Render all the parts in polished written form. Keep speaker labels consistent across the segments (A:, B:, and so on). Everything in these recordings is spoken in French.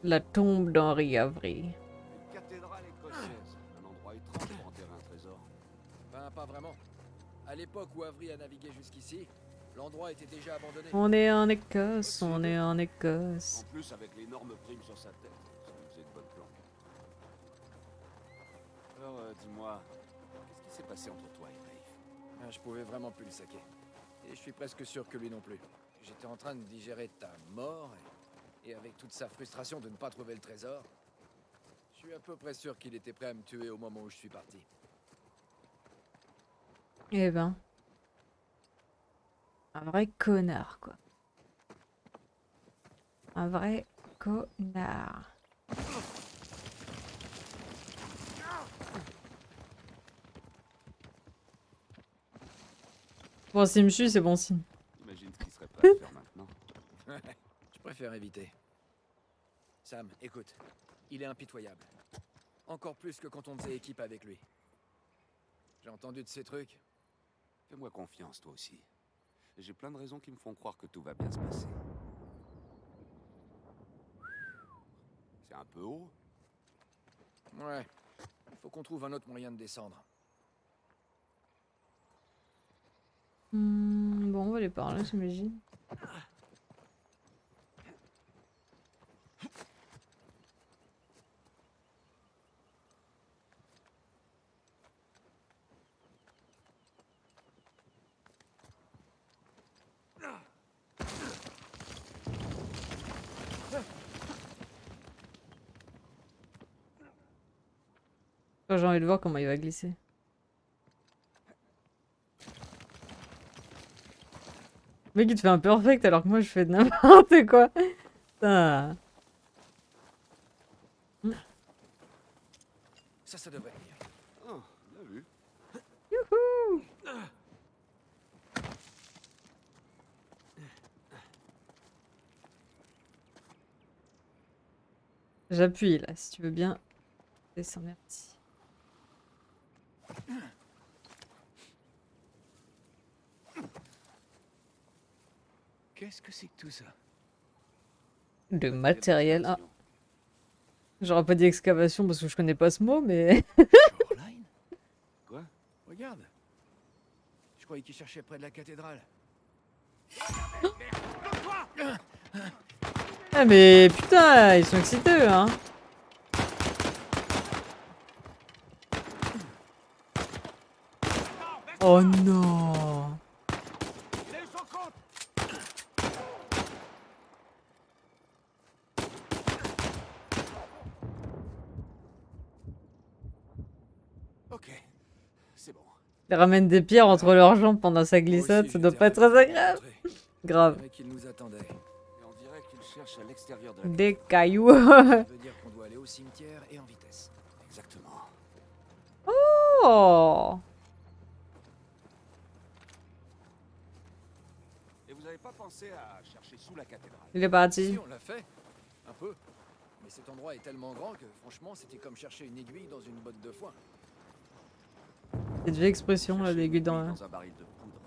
A: La tombe d'Henri Avery.
B: Une cathédrale écossaise. Un endroit étrange pour enterrer un trésor.
C: Ben, pas vraiment. À l'époque où Avery a navigué jusqu'ici, l'endroit était déjà abandonné.
A: On est en Écosse, on
B: Possible.
A: est en
B: En
A: Écosse.
B: plus, avec l'énorme prime sur sa tête, ça nous faisait une bonne planque. Alors, dis-moi, qu'est-ce qui s'est passé entre toi et Rafe?
C: Ben, je pouvais vraiment plus le saquer. Et je suis presque sûr que lui non plus. J'étais en train de digérer ta mort, et avec toute sa frustration de ne pas trouver le trésor, je suis à peu près sûr qu'il était prêt à me tuer au moment où je suis parti.
A: Eh ben. Un vrai connard, quoi. Un vrai connard. Bon, s'il me suit, c'est bon signe.
B: Imagine ce qu'il serait prêt à faire maintenant.
C: Je préfère éviter. Sam, écoute, il est impitoyable. Encore plus que quand on faisait équipe avec lui. J'ai entendu de ces trucs.
B: Fais-moi confiance, toi aussi. J'ai plein de raisons qui me font croire que tout va bien se passer. C'est un peu haut.
C: Ouais, il faut qu'on trouve un autre moyen de descendre.
A: Bon, on va aller par là, j'imagine. J'ai envie de voir comment il va glisser. Le mec, il te fait un perfect alors que moi, je fais n'importe quoi. Putain.
C: Ça devrait venir.
B: Oh, bien vu.
A: Youhou! J'appuie là, si tu veux bien. Descends, merci.
C: Qu'est-ce que c'est que tout ça?
A: De matériel. Ah,
B: L'excavation.
A: j'aurais pas dit excavation parce que je connais pas ce mot, mais.
C: Shoreline?
B: Quoi?
C: Regarde. Je croyais qu'il cherchait près de la cathédrale.
A: Ah, mais putain, ils sont excités, eux, hein. Oh non!
B: Ok, c'est bon.
A: Ils ramènent des pierres entre leurs jambes pendant sa
C: Moi
A: glissade,
C: aussi,
A: ça doit
C: j'étais
A: pas être
C: ravi
A: très
C: de le
A: agréable.
C: rencontrer.
A: Grave.
C: On dirait qu'il nous attendait.
B: Et on dirait qu'il cherche à l'extérieur de la
A: Des
B: cathédrale.
A: cailloux.
C: Ça veut dire qu'on doit aller au cimetière et en vitesse.
B: Exactement.
A: Oh!
B: Et vous avez pas pensé à chercher sous la cathédrale?
A: Il est parti.
C: Si, on l'a fait. Un peu. Mais cet endroit est tellement grand que, franchement, c'était comme chercher une aiguille dans une botte de foin.
A: Cette vieille expression, là,
B: Chercher une
A: l'aiguille
B: aiguille
A: dans.
B: dans un baril de poudre.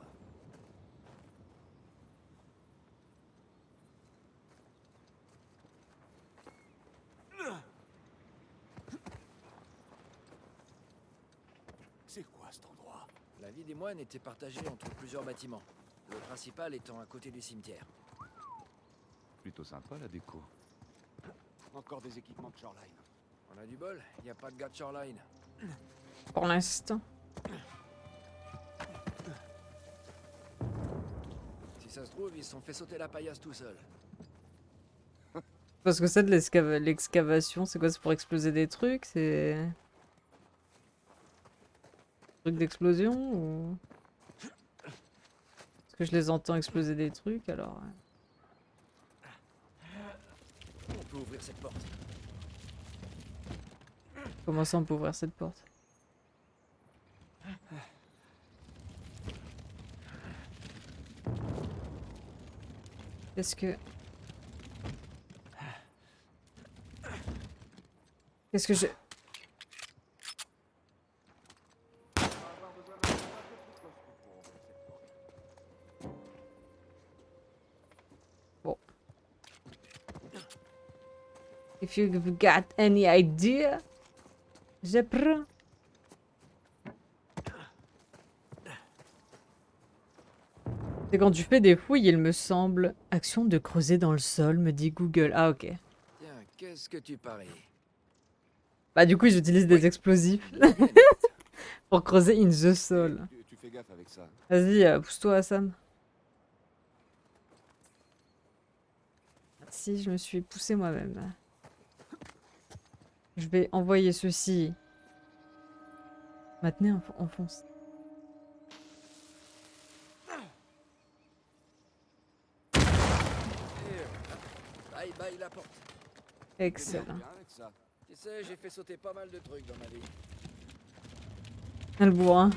B: C'est quoi cet endroit?
C: La vie des moines était partagée entre plusieurs bâtiments. Le principal étant à côté du cimetière.
B: Plutôt sympa la déco. Encore des équipements de Shoreline.
C: On a du bol, il n'y a pas de gars de Shoreline.
A: Pour l'instant.
C: Si ça se trouve, ils se sont fait sauter la paillasse tout seuls.
A: Parce que c'est de l'excavation, c'est quoi? C'est pour exploser des trucs? C'est. Truc d'explosion ou. Parce que je les entends exploser des trucs alors.
C: On peut ouvrir cette porte.
A: Comment ça on peut ouvrir cette porte? Qu'est-ce que. Qu'est-ce que je. Bon. If you've got any idea, je prends. C'est quand tu fais des fouilles, il me semble. Action de creuser dans le sol, me dit Google. Ah, ok.
C: Tiens, qu'est-ce que tu paries?
A: Bah, du coup, j'utilise des
C: Oui.
A: explosifs
C: Bien net.
A: pour creuser in the soul.
B: Tu fais gaffe avec ça.
A: Vas-y, pousse-toi, Hassan. Merci, je me suis poussé moi-même. Je vais envoyer ceci. Maintenant, enfonce.
C: Bye bye la porte.
A: Excellent.
B: Bien avec ça.
C: Tu sais, j'ai fait sauter pas mal de trucs dans ma vie.
A: Le bourrin.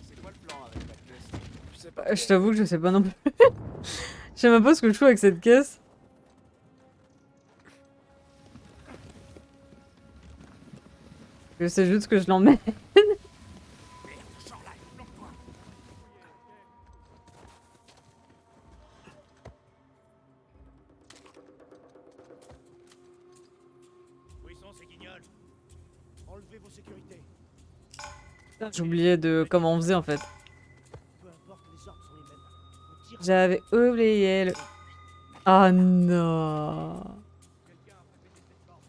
B: C'est quoi le plan avec la caisse?
C: Je sais pas.
A: Je t'avoue que je sais pas non plus. Je sais même pas ce que je fais avec cette caisse. Je sais juste que je l'emmène.
D: Où ils sont ces guignols? Enlevez vos sécurités.
A: J'ai oublié de comment on faisait en fait.
D: Peu importe, les ordres sont les mêmes. On tire.
A: J'avais oublié le... Oh non.
D: Quelqu'un a répété cette forme.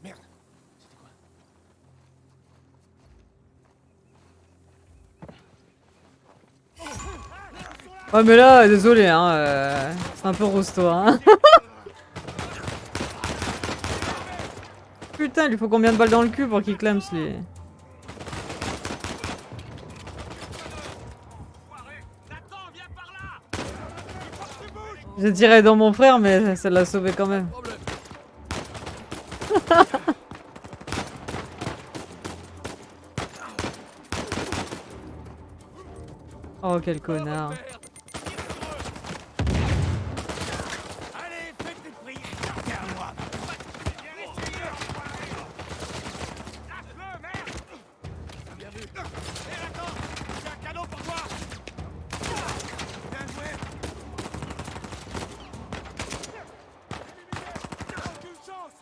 C: Merde. C'était quoi?
A: Ouais mais là, désolé hein, c'est un peu rosto hein. Putain, il lui faut combien de balles dans le cul pour qu'il clame lui? J'ai tiré dans mon frère mais ça l'a sauvé quand même.
C: Problème.
A: Oh quel connard.
D: Allez, faites des prix. Gardez à moi. Lâche-le, merde. Bien vu. Hé, attends. J'ai un cadeau pour toi. Bien joué. Aucune chance.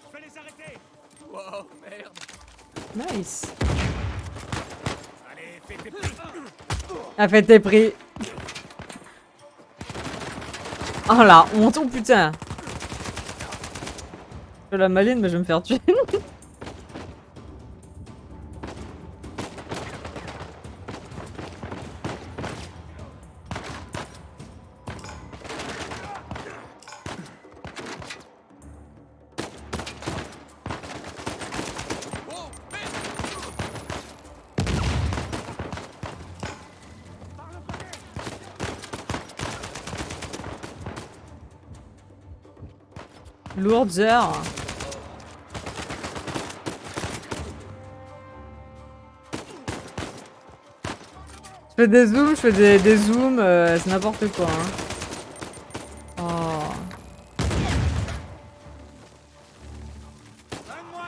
D: Je vais les arrêter.
C: Wow, merde.
A: Nice.
D: Allez, faites des prix.
A: A fait tes prix. Oh la honte, oh putain. Je fais la maline mais je vais me faire tuer.
C: Oh, merde.
A: Lourdeur. Je fais des zooms, je fais des zooms, c'est n'importe quoi. Hein. Oh.
D: Donne-moi.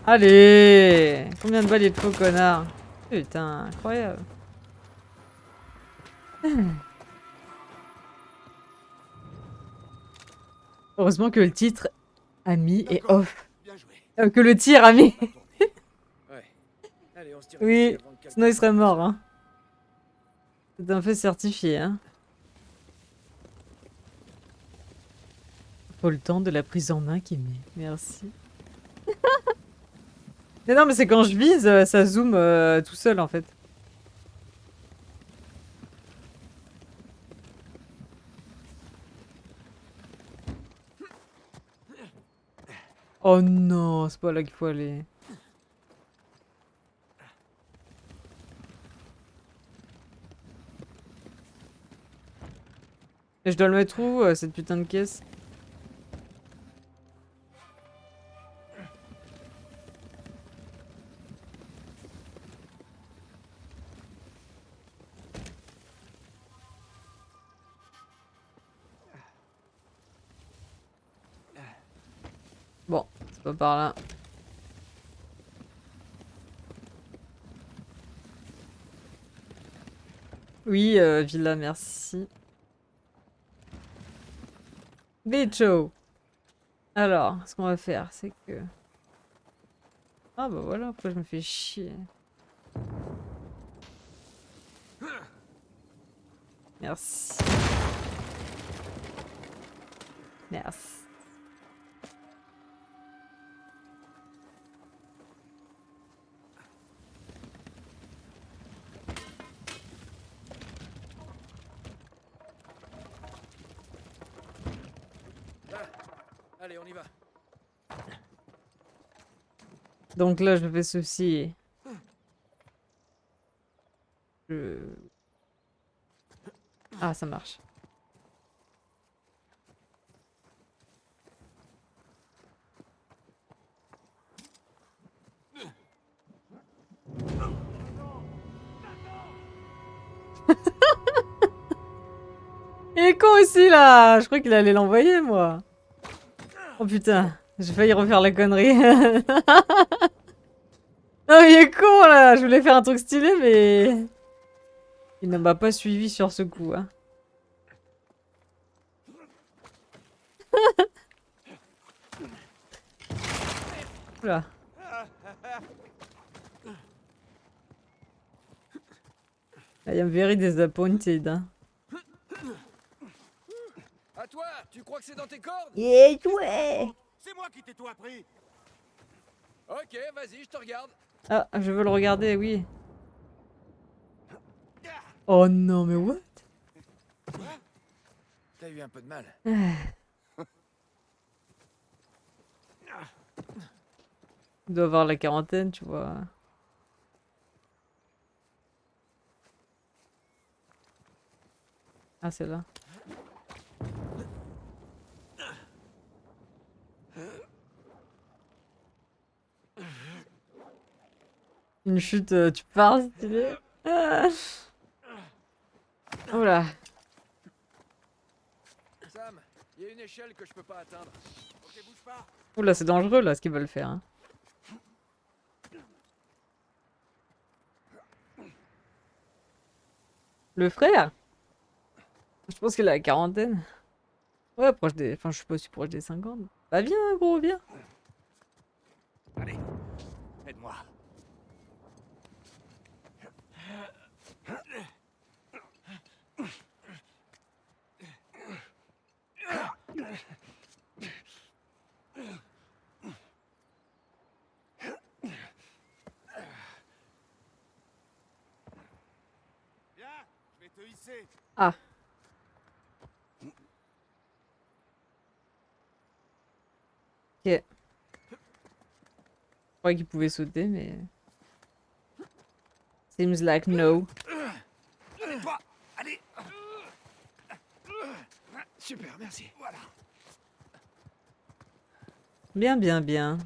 A: Allez! Combien de balles il te faut, connard? Putain, incroyable. Heureusement que le titre ami est
C: D'accord.
A: off.
C: Bien joué.
A: Que le tir ami.
C: Ouais. Allez, on se tire
A: Oui,
C: d'ici avant que quelqu'un-
A: sinon il serait mort. Hein. C'est un fait certifié. Hein. Faut le temps de la prise en main qui met. Merci. Mais non, mais c'est quand je vise, ça zoome tout seul en fait. Oh non, c'est pas là qu'il faut aller. Et je dois le mettre où, cette putain de caisse? Bon, c'est pas par là. Oui, Villa, merci. Bicho. Alors, ce qu'on va faire, c'est que... Ah bah voilà, pourquoi je me fais chier. Merci. Merci.
C: Allez, on y va.
A: Donc là, je fais ceci. Je... Ah, ça marche. Il est con aussi là. Je crois qu'il allait l'envoyer moi. Oh putain, j'ai failli refaire la connerie. Non mais il est con là. Je voulais faire un truc stylé mais... Il ne m'a pas suivi sur ce coup. Hein. Oula. I am very disappointed. Hein.
C: À toi, tu crois que c'est dans tes cordes?
A: Yeah, ouais.
D: C'est moi qui t'ai tout appris.
C: Ok, vas-y, je te regarde.
A: Ah, je veux le regarder, oui. Oh non, mais what?
C: T'as eu un peu de mal.
A: Il doit avoir la quarantaine, tu vois. Ah, c'est là. Une chute, tu pars, stylé. Ah. Oula.
C: Sam, il y a une échelle que je peux pas atteindre.
D: Ok, bouge pas.
A: Oula, c'est dangereux là ce qu'ils veulent faire. Hein. Le frère? Je pense qu'il a la quarantaine. Ouais, proche des... Enfin, je suis pas aussi proche des 50. Bah viens, gros, viens.
D: Allez, aide-moi. Viens, je vais te hisser.
A: Ah. Ok. Je croyais qu'il pouvait sauter, mais... Seems like no.
D: Allez, toi, allez. Super, merci. Voilà.
A: Bien, bien, bien.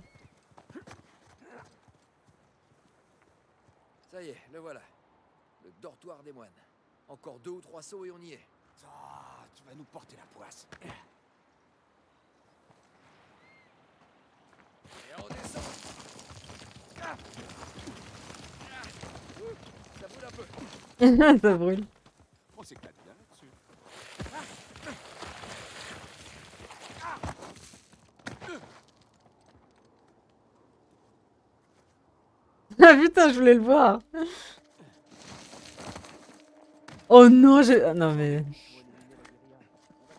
C: Ça y est, le voilà. Le dortoir des moines. Encore 2 ou 3 sauts et on y est.
D: Ah, tu vas nous porter la poisse.
C: Et on descend. Ah. Ça brûle un peu.
A: Ça brûle.
D: On s'éclate bien là-dessus.
A: Ah putain, je voulais le voir. Oh non, j'ai... Ah, non mais...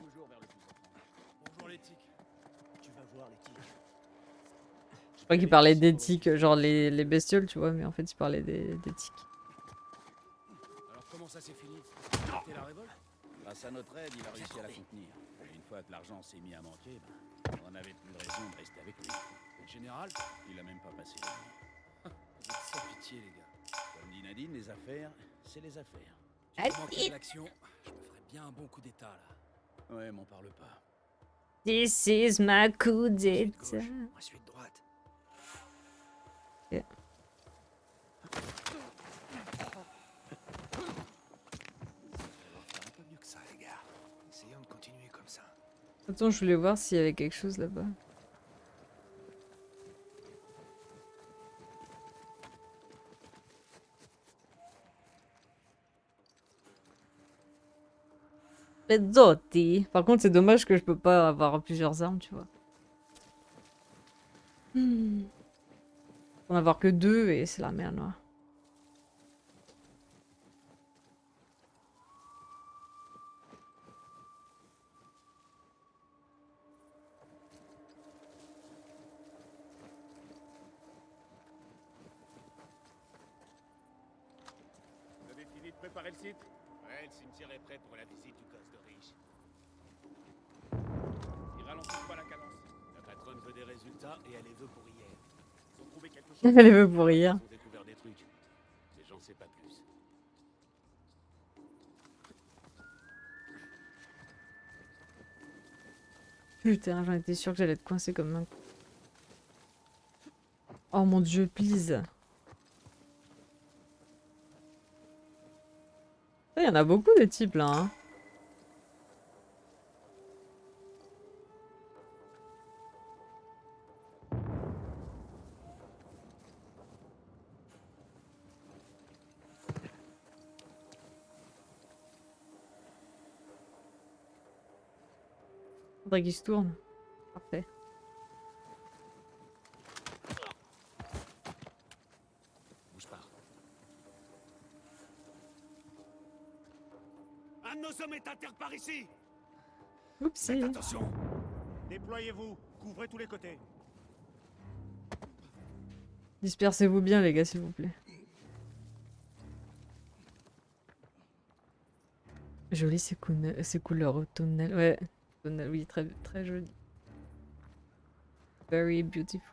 D: Bonjour les tiques. Tu vas voir les tiques.
A: Je crois qu'il parlait des tiques, genre les bestioles, tu vois, mais en fait il parlait des tiques.
D: Alors comment ça s'est fini? C'était la révolte?
B: Grâce à notre aide, il a réussi à la contenir. Et une fois que l'argent s'est mis à manquer, on n'avait plus de raison de rester avec lui.
D: Le général?
B: Il a même pas passé la nuit.
D: Vous êtes sans pitié les gars.
B: Comme dit Nadine, les affaires, c'est les affaires.
D: Tu peux manquer de l'action. Je me ferais bien un bon coup d'état là.
B: Ouais, m'en parle pas.
A: This is my coup
C: Suis de
A: d'état.
C: gauche, moi je suis de droite.
A: Ok.
C: On va faire un peu mieux que ça, les gars. Essayons de continuer comme ça.
A: Attends, je voulais voir s'il y avait quelque chose là-bas. Pezzotti. Par contre, c'est dommage que je peux pas avoir plusieurs armes, tu vois. En avoir que 2 et c'est la merde, noire.
D: Vous avez fini de préparer le site? Ouais, le cimetière est prêt pour la visite du gosse de riche. Il ralentit pas la cadence. La patronne veut des résultats et elle les veut pour hier. Ils ont trouvé quelque chose.
A: Elle les veut pour hier.
D: Ils ont découvert des trucs. Mais j'en sais pas plus.
A: Putain, j'en étais sûre que j'allais être coincée comme un... Oh mon dieu, please. Il y en a beaucoup de types là. Hein. Faudrait qu'il se tourne. Parfait.
D: Bouge pas. Un de nos hommes est à terre par ici.
A: Oupsie.
D: Faites attention. Déployez-vous. Couvrez tous les côtés.
A: Dispersez-vous bien les gars, s'il vous plaît. Joli ces couleurs automnales. Ouais, automnales, oui, très, très joli. Very beautiful.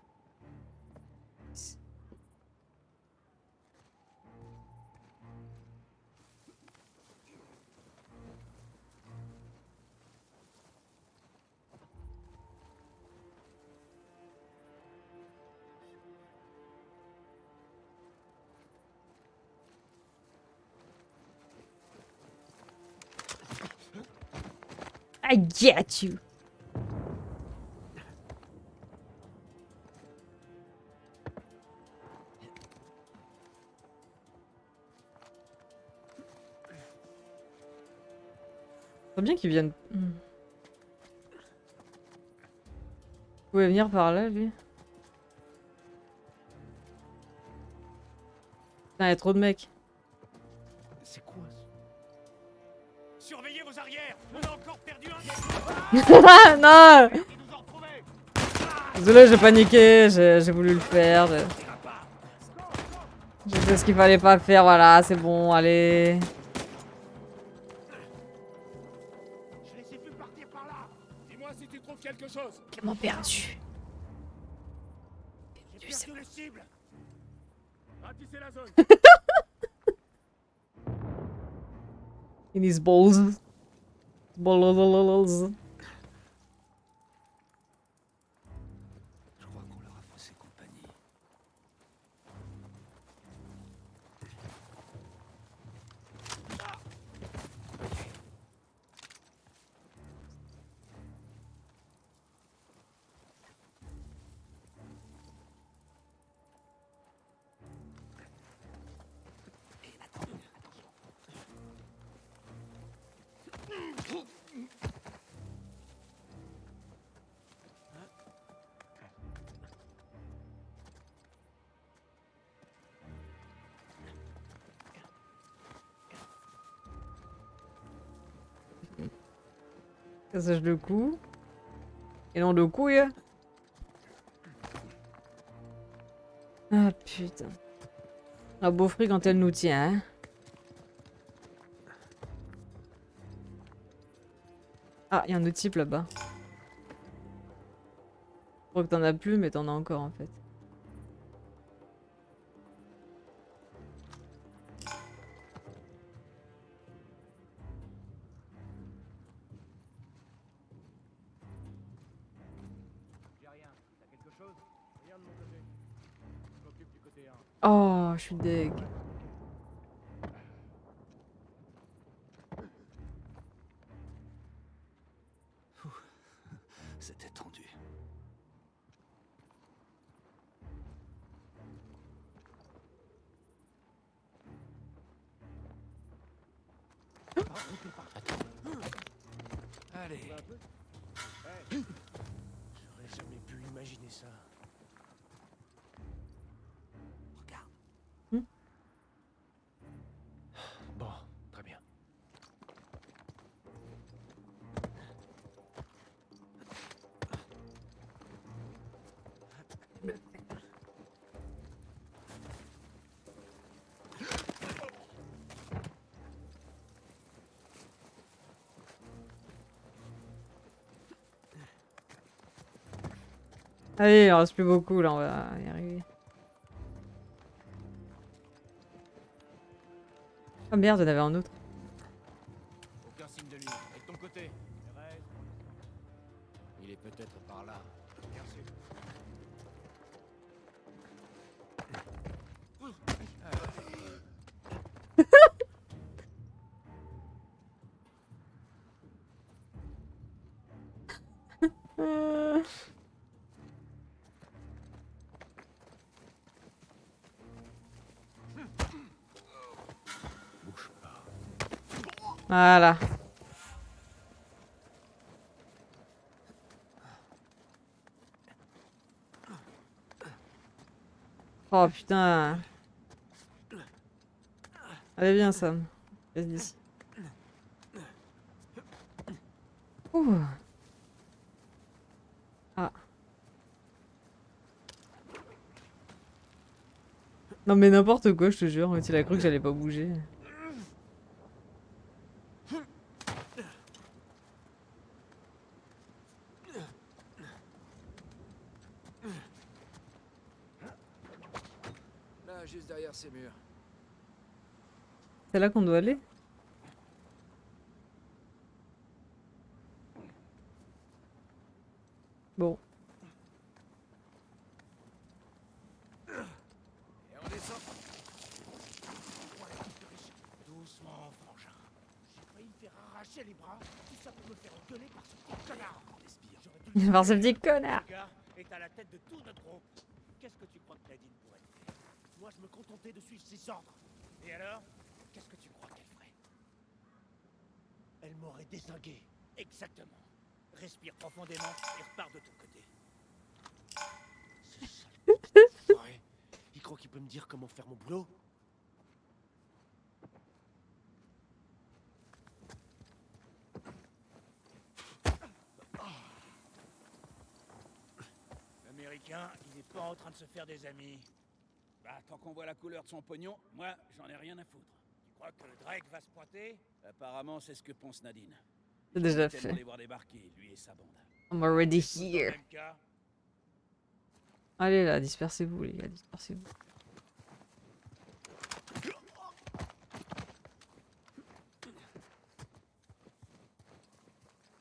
A: I get you. Faut bien qu'ils viennent. Vous pouvez venir par là, lui. Putain, y a trop de mecs.
D: C'est quoi ça? Surveillez vos arrières. On a encore perdu un.
A: Ah non!
D: Ils nous ont retrouvés.
A: Désolé, j'ai paniqué, j'ai voulu le faire. J'ai fait ce qu'il fallait pas faire, voilà, c'est bon, allez.
D: Je les ai vus partir par là. Dis-moi si tu trouves quelque chose.
A: Comment perdu?
D: J'ai perdu les cibles. Ratissez la zone.
A: In his balls. Balls.
C: Je crois qu'on leur a faussé compagnie.
A: Cassage de cou. Et non de couille. Ah putain. La beaufrie quand elle nous tient, hein. Ah, il y a un autre type là-bas. Je crois que t'en as plus, mais t'en as encore en fait. Oh, je suis deg.
D: C'était tendu.
C: Allez.
D: J'aurais jamais pu imaginer ça. Regarde.
A: Hmm.
D: Bon, très bien.
A: Allez, il en reste plus beaucoup là, on va y arriver. Oh merde, il y en avait un autre.
C: Aucun signe de lui. Et de ton côté? Il est peut-être par là.
D: Merci.
A: Euh,
D: Bouge pas.
A: Voilà. Oh putain. Allez, viens, Sam. Reste d'ici. Ouh. Ah. Non mais n'importe quoi, je te jure. Il a cru que j'allais pas bouger.
C: Là, juste derrière ces murs.
A: C'est là qu'on doit aller? Bon.
C: Et on descend.
D: Doucement, frangin. J'ai failli me faire arracher les bras, tout ça pour me faire engueuler par ce petit connard. Respire. J'aurais dû le
A: Par ce
D: savoir.
A: petit connard.
D: Le gars est à la tête de tout notre groupe. Qu'est-ce que tu crois que Nadine pourrait faire? Moi, je me contentais de suivre ses ordres. Et alors? Qu'est-ce que tu crois qu'elle ferait? Elle m'aurait dézingué. Exactement. Respire profondément et repars de ton côté. Ce sale petit enfoiré. Il croit qu'il peut me dire comment faire mon boulot? L'Américain, il n'est pas en train de se faire des amis.
B: Bah, tant qu'on voit la couleur de son pognon, moi, j'en ai rien à foutre.
D: Tu crois que Drake va se pointer?
B: Apparemment, c'est ce que pense Nadine.
A: C'est déjà
B: Il tellement
A: fait.
B: les voir débarquer, lui et sa bande.
A: I'm already
D: Tous dans le
A: here.
D: même cas.
A: Allez là, dispersez-vous les gars, dispersez-vous.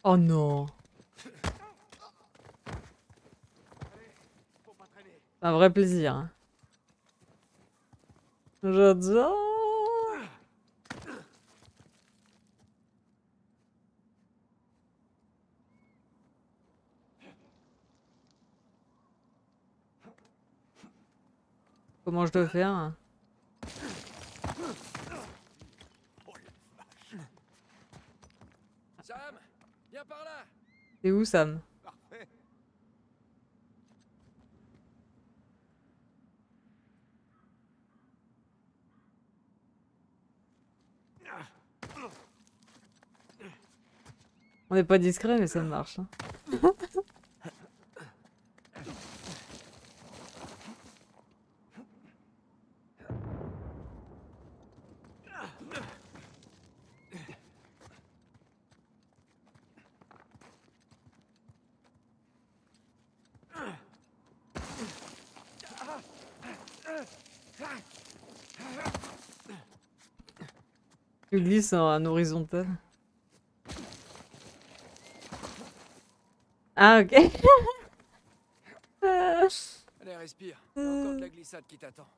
A: Oh non.
D: Faut pas traîner.
A: C'est un vrai plaisir. Hein. J'adore. Comment je dois faire? Hein?
C: Sam, viens par là.
A: C'est où Sam?
D: Parfait.
A: On n'est pas discret mais ça marche. Hein. Tu glisses en horizontal. Ah ok.
C: Allez, respire. Il y a encore de la glissade qui t'attend.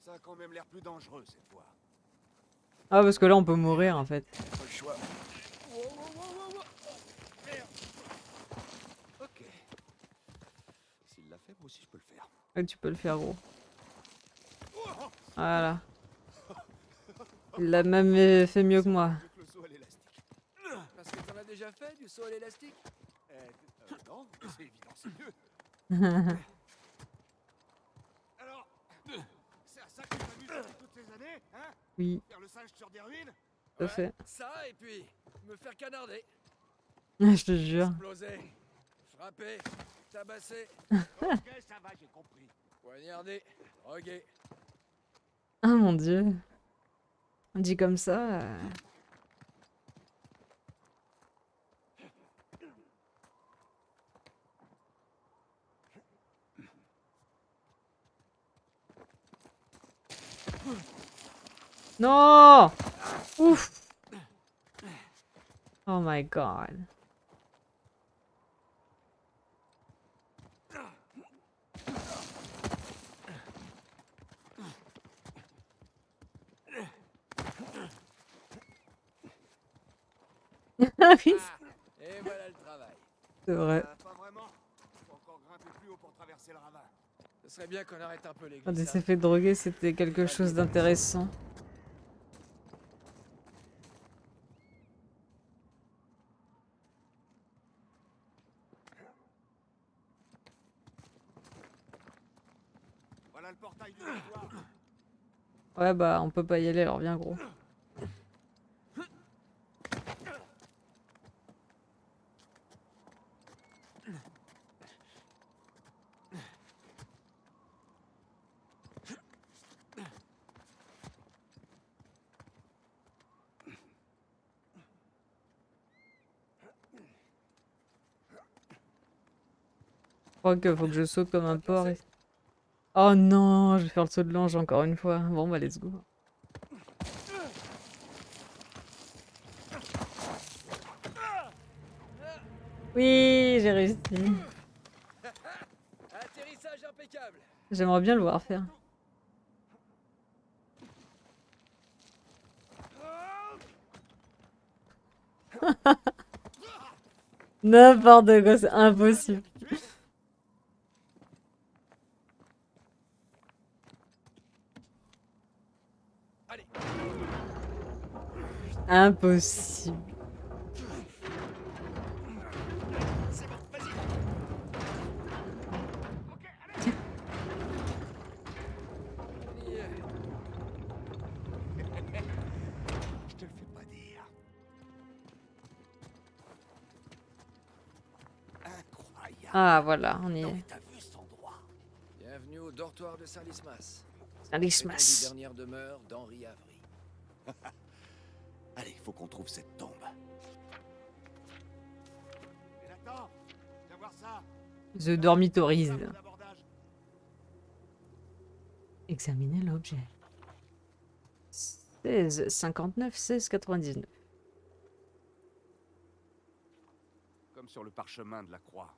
D: Ça a quand même l'air plus dangereux cette fois.
A: Ah, parce que là, on peut mourir, en fait.
C: Pas le choix.
D: Wow, wow, wow, wow, wow. Merde. Ok. S'il l'a fait, moi aussi je peux le faire.
A: Ouais, tu peux le faire, gros. Voilà. Il l'a même fait mieux que moi.
D: Avec le saut à l'élastique.
C: Parce que t'en as déjà fait du saut à l'élastique?
D: Non, c'est évident, c'est mieux. Alors, c'est à ça que tu t'amuses depuis toutes ces années, hein?
A: Oui,
D: Faire le singe sur des ruines?
A: tout à fait.
C: Ça, et puis me faire canarder,
A: Je te jure.
C: exploser, frapper, tabasser,
D: Ok, ça va, j'ai compris.
C: poignarder, droguer.
A: Ah mon dieu. Dit comme ça. Non! Ouf! Oh my god. Ah oui,
C: Et voilà le travail.
A: c'est vrai.
D: Pas vraiment. Faut encore grimper plus haut pour traverser le ravin.
C: Ce serait bien qu'on arrête un peu les
A: Quand il s'est
C: glissades.
A: fait droguer, c'était quelque chose d'intéressant.
D: Voilà le portail du dortoir.
A: Ouais, bah, on peut pas y aller, alors viens, gros. Je crois qu'il faut que je saute comme un porc. Oh non, je vais faire le saut de l'ange encore une fois. Bon, bah, let's go. Oui, j'ai réussi.
C: Atterrissage impeccable.
A: J'aimerais bien le voir faire. N'importe quoi, c'est impossible.
C: Allez,
A: Impossible.
D: C'est bon, vas-y. Ok, allez.
C: yeah.
D: Je te le fais pas dire. Incroyable.
A: Ah, voilà, on y
D: Non, mais
A: est.
D: t'as vu cet endroit?
C: Bienvenue au dortoir de Saint-Lismas.
A: Allez,
C: Prétendue
A: smash.
C: dernière demeure d'Henri Avery.
D: Allez, faut qu'on trouve cette tombe. Et Nathan, viens voir ça.
A: The Dormitories.
D: Arme d'abordage.
A: Examinez l'objet. 16, 59, 16, 99.
D: Comme sur le parchemin de la croix.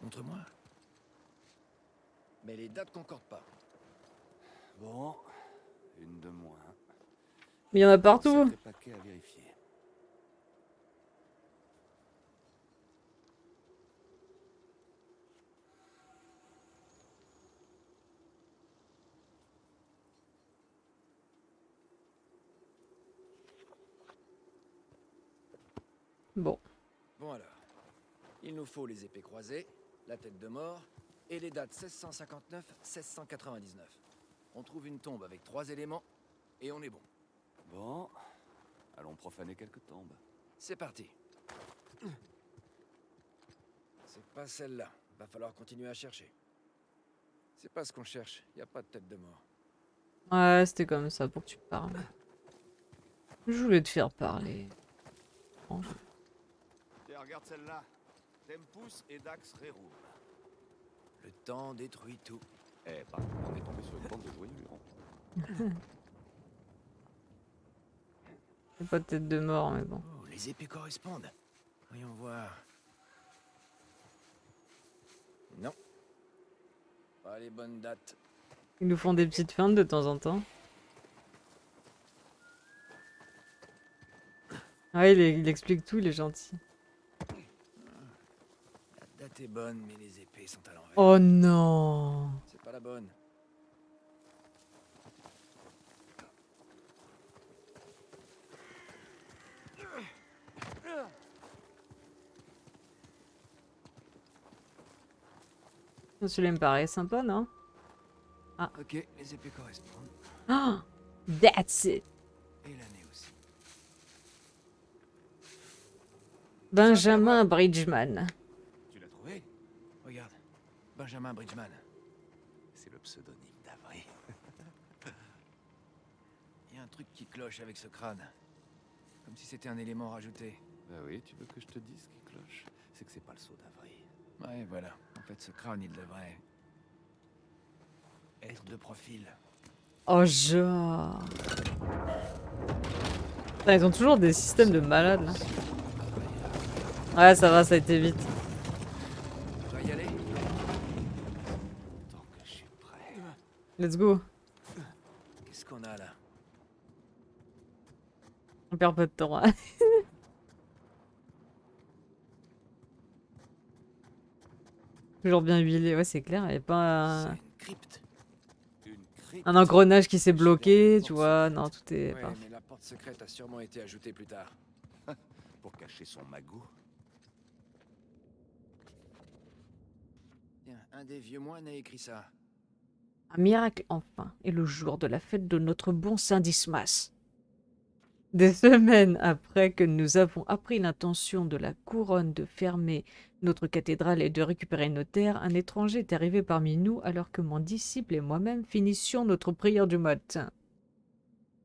C: Montre-moi. Mais les dates concordent pas.
D: Bon, une de moins.
A: Mais il y en a partout.
D: Sacré paquet à vérifier.
A: Bon.
C: Bon alors. Il nous faut les épées croisées, la tête de mort et les dates 1659-1699. On trouve une tombe avec 3 éléments et on est bon.
D: Bon, allons profaner quelques tombes.
C: C'est parti. C'est pas celle-là. Va falloir continuer à chercher. C'est pas ce qu'on cherche. Y a pas de tête de mort.
A: Ouais, c'était comme ça pour que tu parles. Je voulais te faire parler. Bon,
D: Tiens, regarde celle-là. Tempus et Dax Rerum.
C: Le temps détruit tout.
D: Eh, bah, on est tombé sur une bande de joyeux.
A: C'est pas tête de mort, mais bon.
C: Oh, les épées correspondent. Voyons voir. Non. Pas les bonnes dates.
A: Ils nous font des petites feintes de temps en temps. Ah, il explique tout, il est gentil.
C: La date est bonne, mais les épées sont à l'envers.
A: Oh non!
C: C'est pas la bonne.
A: Celui-là me paraît sympa, non?
C: Ok, les épées correspondent.
A: Oh, that's it!
C: Et l'année aussi.
A: Benjamin Bridgman.
B: Tu l'as trouvé?
C: Regarde. Benjamin Bridgman.
B: C'est le pseudonyme d'Avery.
C: Il y a un truc qui cloche avec ce crâne. Comme si c'était un élément rajouté.
B: Bah oui, tu veux que je te dise ce qui cloche? C'est que c'est pas le sceau d'Avery.
C: Ouais, voilà. En fait, ce crâne, il devrait être de profil.
A: Oh, genre. Putain, ils ont toujours des systèmes de malades, là. Ouais, ça va, ça a été vite.
C: Tu vas y aller?
B: Tant que je suis prêt.
A: Let's go.
C: Qu'est-ce qu'on a là?
A: On perd pas de temps. Hein. Toujours bien huilé, ouais, c'est clair. Il n'y a pas
C: C'est une crypte.
B: Une crypte.
A: un engrenage qui s'est bloqué, tu vois. Non, tout est
C: Ouais,
A: parfait.
C: mais la porte secrète a sûrement été ajoutée plus tard.
B: Pour cacher son magot.
C: Tiens, un des vieux moines a écrit ça.
A: Un miracle enfin, et le jour de la fête de notre bon Saint Dismas. Des semaines après que nous avons appris l'intention de la couronne de fermer notre cathédrale et de récupérer nos terres, un étranger est arrivé parmi nous alors que mon disciple et moi-même finissions notre prière du matin.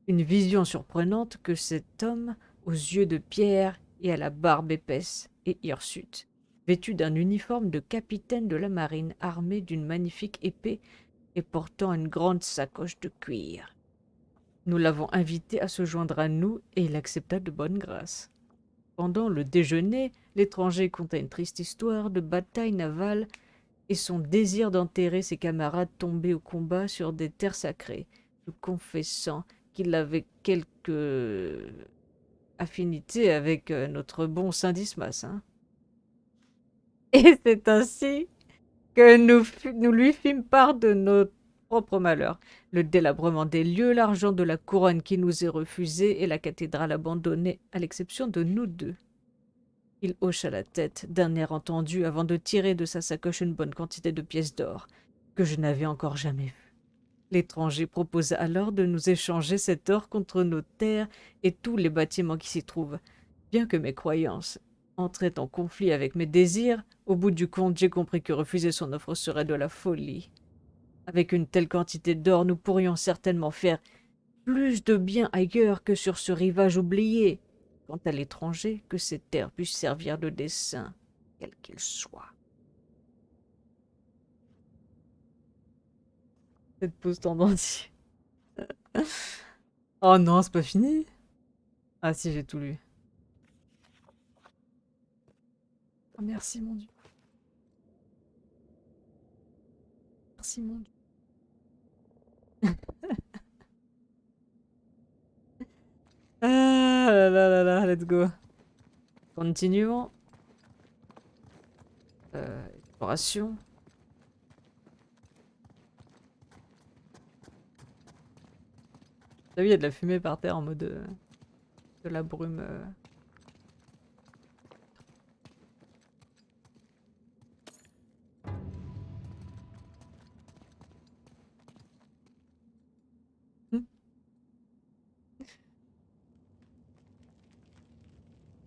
A: Une vision surprenante que cet homme, aux yeux de pierre et à la barbe épaisse et hirsute, vêtu d'un uniforme de capitaine de la marine armé d'une magnifique épée et portant une grande sacoche de cuir. Nous l'avons invité à se joindre à nous et il accepta de bonne grâce. Pendant le déjeuner, l'étranger conta une triste histoire de bataille navale et son désir d'enterrer ses camarades tombés au combat sur des terres sacrées, nous confessant qu'il avait quelque affinité avec notre bon Saint Dismas. Hein. Et c'est ainsi que nous lui fîmes part de nos propres malheurs. Le délabrement des lieux, l'argent de la couronne qui nous est refusé et la cathédrale abandonnée à l'exception de nous deux. Il hocha la tête d'un air entendu avant de tirer de sa sacoche une bonne quantité de pièces d'or, que je n'avais encore jamais vues. L'étranger proposa alors de nous échanger cet or contre nos terres et tous les bâtiments qui s'y trouvent. Bien que mes croyances entraient en conflit avec mes désirs, au bout du compte, j'ai compris que refuser son offre serait de la folie. Avec une telle quantité d'or, nous pourrions certainement faire plus de bien ailleurs que sur ce rivage oublié. Quant à l'étranger, que ces terres puissent servir de dessein, quel qu'il soit. Cette pause tendancieux. Oh non, c'est pas fini. Ah si, j'ai tout lu. Oh, merci mon Dieu. Merci mon Dieu. Ah là là là là, let's go. Continuons. Exploration. T'as vu, il y a de la fumée par terre en mode de la brume.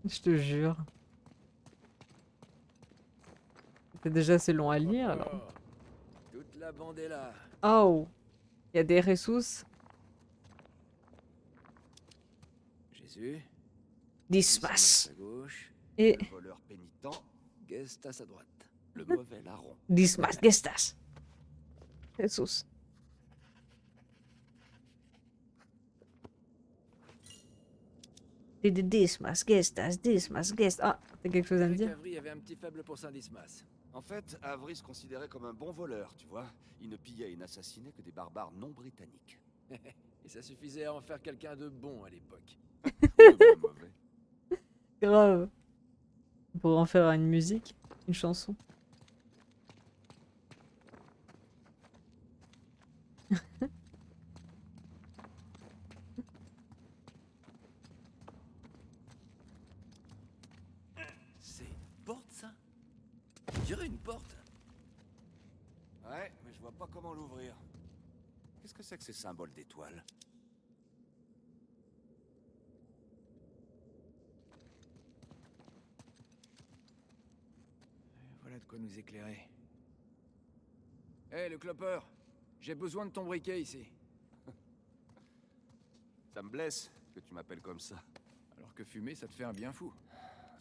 A: Je te jure. C'est déjà assez long à lire alors.
C: Oh, toute la bande est là.
A: Oh, il y a des ressources.
C: Jésus.
A: Dismas.
C: À gauche.
A: Et
B: Le voleur pénitent,
C: Gestas à droite.
B: le mauvais larron.
A: Dismas gestas. Ressources. Dismas, Gestas, Dismas, Gest. Ah, t'as quelque chose à me
C: Eric
A: dire?
C: Avery avait un petit faible pour Saint-Dismas.
E: En fait, Avery se considérait comme un bon voleur, tu vois. Il ne pillait et n'assassinait que des barbares non britanniques.
C: Et ça suffisait à en faire quelqu'un de bon à l'époque.
E: Ou de moins mauvais.
A: Grave. On pourrait en faire une musique, une chanson.
C: C'est une porte, ça? On dirait une porte.
E: Ouais, mais je vois pas comment l'ouvrir. Qu'est-ce que c'est que ces symboles d'étoiles?
C: Voilà de quoi nous éclairer. Hé, le clopeur! J'ai besoin de ton briquet ici.
E: Ça me blesse que tu m'appelles comme ça.
C: Alors que fumer, ça te fait un bien fou.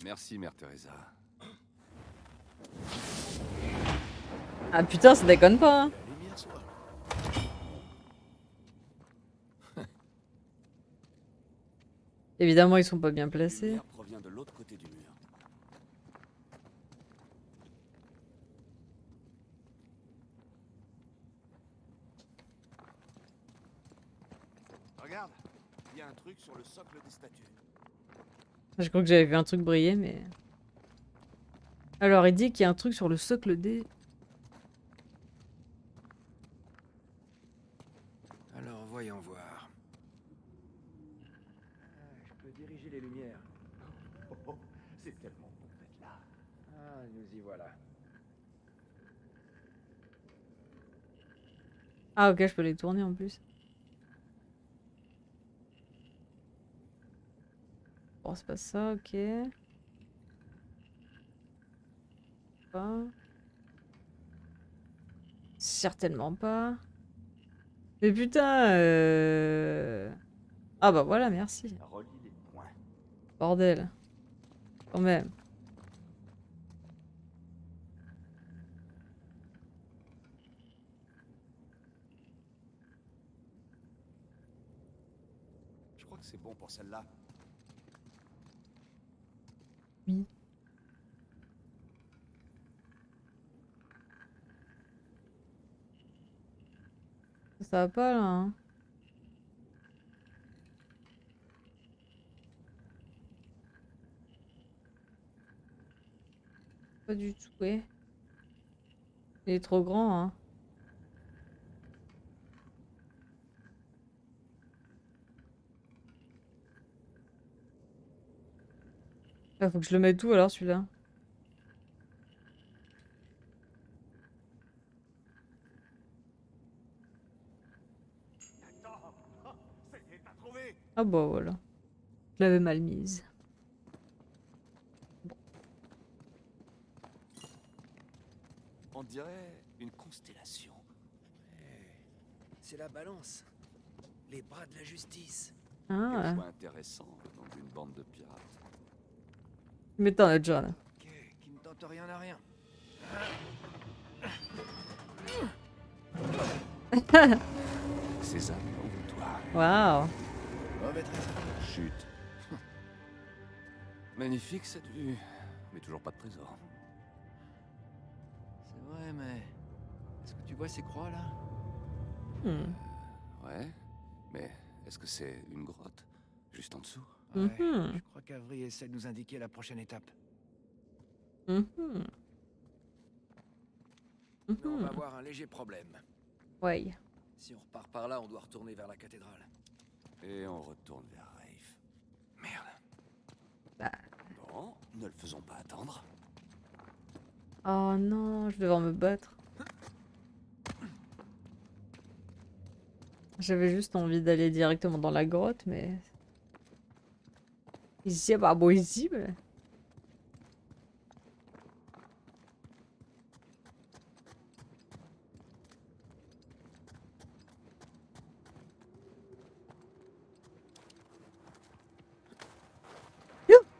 E: Merci, Mère Teresa.
A: Ah putain, ça déconne pas, hein.
C: La lumière soit.
A: Évidemment, ils sont pas bien
E: La
A: placés.
E: lumière provient de l'autre côté du mur. Regarde, il y a un truc sur le socle des statues.
A: Je crois que j'avais vu un truc briller, mais... Alors, il dit qu'il y a un truc sur le socle des...
C: Alors, voyons voir. Je peux diriger les lumières.
E: C'est tellement bon d'être là.
C: Ah, nous y voilà.
A: Ah ok, je peux les tourner en plus. Bon, c'est pas ça, ok. Pas. Certainement pas. Mais putain, Ah bah voilà, merci.
E: Relie les points.
A: Bordel. Quand même.
E: Je crois que c'est bon pour celle-là.
A: Oui. Ça va pas là, hein. Pas du tout, ouais. Il est trop grand, hein. Ah, faut que je le mette où alors celui-là?
E: Attends, ça y est, t'as trouvé.
A: Ah bah voilà. Je l'avais mal mise.
E: On dirait une constellation.
C: C'est la balance. Les bras de la justice.
A: Ah,
E: Quel choix intéressant dans une bande de pirates.
A: mais t'en as déjà là.
C: Ok, qui ne tente rien à rien.
E: César, ouvre-toi.
A: Waouh.
C: Mauvais trésor.
E: Chut. Magnifique cette vue, mais toujours pas de trésor.
C: C'est vrai, mais... Est-ce que tu vois ces croix, là?
A: Hmm.
E: Ouais, mais est-ce que c'est une grotte juste en dessous?
C: Ouais,
A: Mhm.
C: je crois qu'Avery essaie de nous indiquer la prochaine étape.
A: Mhm.
C: Mais on va
A: Mhm.
C: avoir un léger problème.
A: Ouais.
C: Si on repart par là, on doit retourner vers la cathédrale.
E: Et on retourne vers Rafe. Merde.
A: Bah.
E: Bon, ne le faisons pas attendre.
A: Oh non, je vais devoir me battre. J'avais juste envie d'aller directement dans la grotte, mais... Ici, c'est pas possible.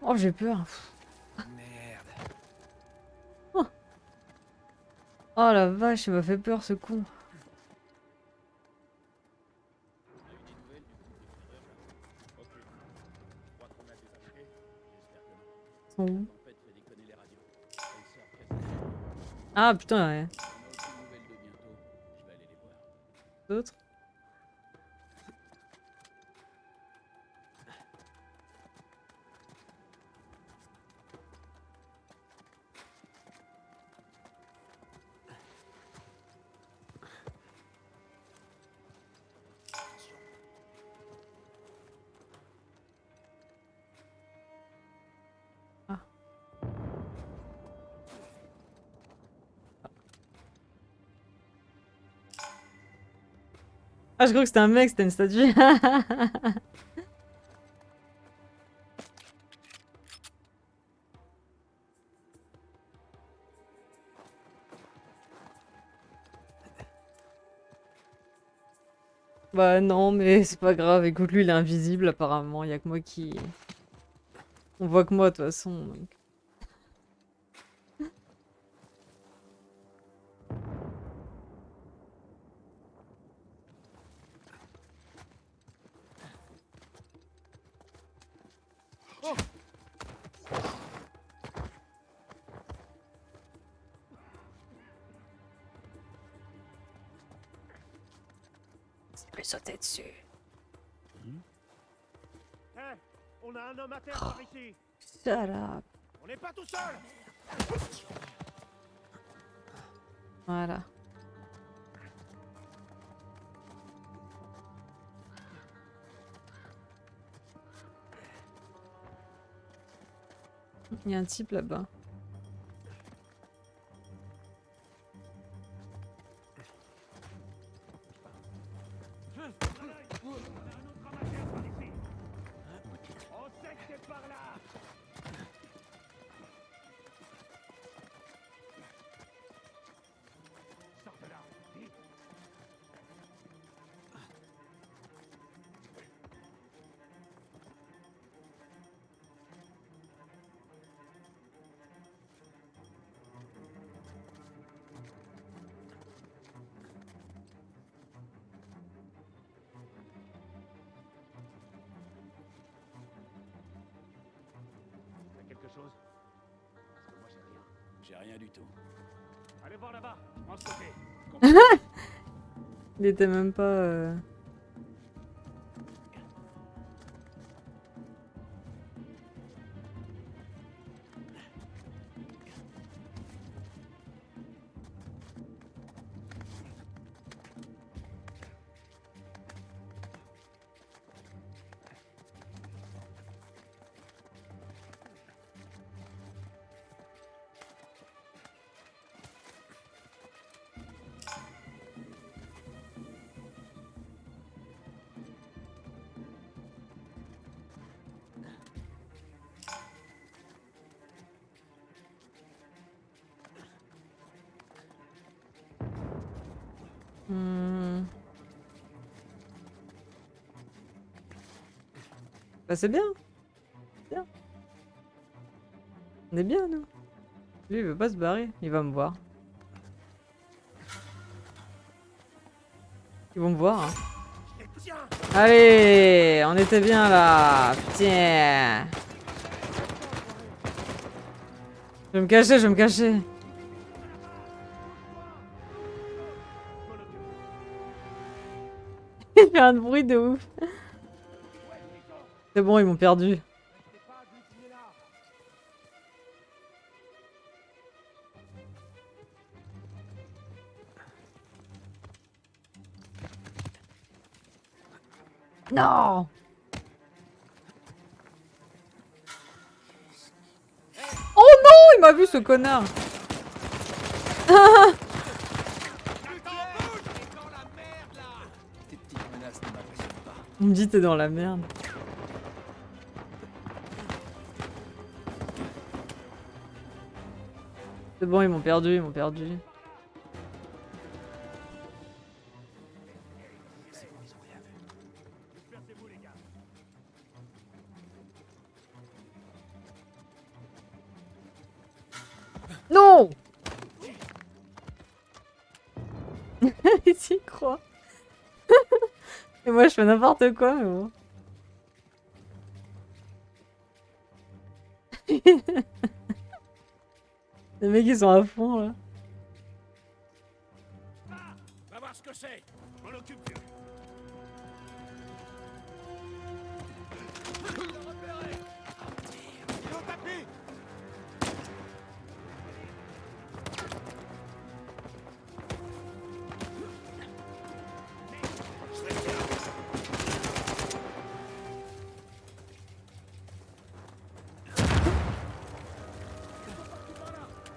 A: Oh, j'ai peur.
C: Merde.
A: Oh la vache, il m'a fait peur ce con.
B: On a eu des nouvelles du groupe des immeubles? Aucune. Je crois qu'on a des
A: sont où?
B: Tempête fait déconner les radios. Elle sort très souvent.
A: Ah putain, ouais.
B: On a aucune nouvelle d'eux bientôt. Je vais aller les voir.
A: D'autres? Ah. Ah, je crois que c'était un mec, c'était une statue. Bah non, mais c'est pas grave. Écoute, lui, il est invisible apparemment. Il y a que moi qui... On voit que moi, de toute façon. Donc. C'est plus sauter dessus.
D: Hé, on a un homme à terre par ici.
A: Shut up.
D: On n'est pas tout seul.
A: Voilà. Il y a un type là-bas.
D: On sait que c'est par là. Sors de là, vite. T'as quelque chose? Parce que moi j'ai rien.
B: J'ai rien du tout.
D: Allez voir là-bas, en ce côté.
A: Il était même pas... Bah c'est bien. Bien. On est bien, nous. Lui, il veut pas se barrer. Il va me voir. Ils vont me voir, hein.
D: Tiens,
A: Allez, on était bien là. Putain. Je vais me cacher, je vais me cacher. Il fait un bruit de ouf. C'est bon, ils m'ont perdu.
D: restez pas agglutinés là.
A: Non. Oh non, il m'a vu ce connard.
C: Tes petites menaces ne m'impressionnent pas.
A: Il me dit t'es dans la merde. C'est bon, ils m'ont perdu, ils m'ont perdu.
C: C'est bon, ils ont rien vu.
D: Dispersez-vous les gars.
A: Non. Il s'y croit. Et moi je fais n'importe quoi, mais bon. Il Les mecs ils sont à fond là.
D: Va voir ce que c'est. Je m'en occupe, vieux. Il l'a repéré. Il est au tapis.